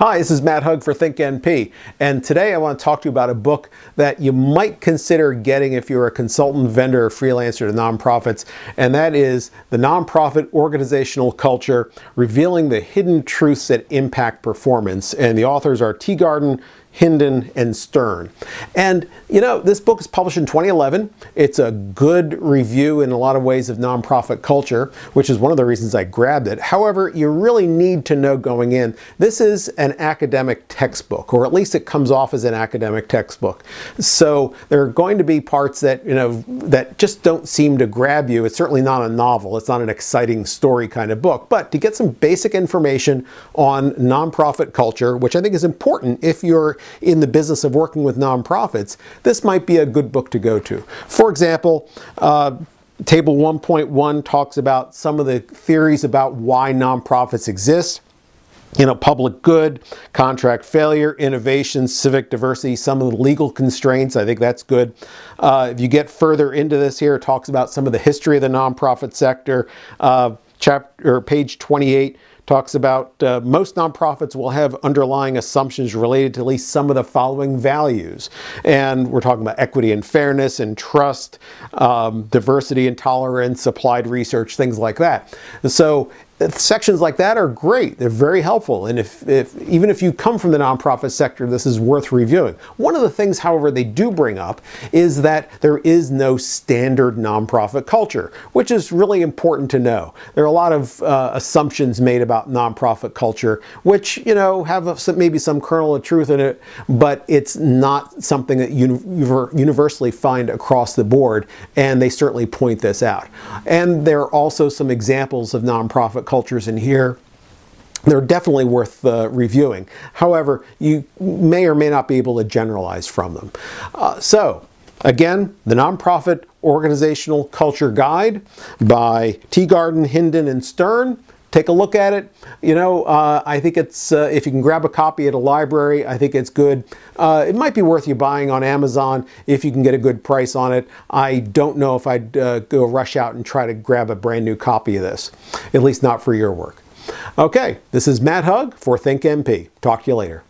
Hi, this is Matt Hugg for ThinkNP, and today I want to talk to you about a book that you might consider getting if you're a consultant, vendor, or freelancer to nonprofits, and that is The Nonprofit Organizational Culture, Revealing the Hidden Truths that Impact Performance, and the authors are Teegarden, Hinden, and Stern. And you know, this book is published in 2011. It's a good review in a lot of ways of nonprofit culture, which is one of the reasons I grabbed it. However, you really need to know going in, this is an academic textbook, or at least it comes off as an academic textbook. So there are going to be parts that, that just don't seem to grab you. It's certainly not a novel. It's not an exciting story kind of book. But to get some basic information on nonprofit culture, which I think is important if you're in the business of working with nonprofits, this might be a good book to go to. For example, Table 1.1 talks about some of the theories about why nonprofits exist. Public good, contract failure, innovation, civic diversity, some of the legal constraints. I think that's good. If you get further into this here, it talks about some of the history of the nonprofit sector. Page 28 talks about most nonprofits will have underlying assumptions related to at least some of the following values. And we're talking about equity and fairness and trust, diversity and tolerance, applied research, things like that. So sections like that are great. They're very helpful. And even if you come from the nonprofit sector, this is worth reviewing. One of the things, however, they do bring up is that there is no standard nonprofit culture, which is really important to know. There are a lot of assumptions made about nonprofit culture, which, have maybe some kernel of truth in it, but it's not something that you universally find across the board. And they certainly point this out. And there are also some examples of nonprofit cultures in here. They're definitely worth reviewing. However, you may or may not be able to generalize from them. So, again, The Nonprofit Organizational Culture Guide by Teegarden, Hinden, and Stern. Take a look at it. I think it's, if you can grab a copy at a library, I think it's good. It might be worth you buying on Amazon if you can get a good price on it. I don't know if I'd go rush out and try to grab a brand new copy of this, at least not for your work. Okay, this is Matt Hugg for ThinkNP. Talk to you later.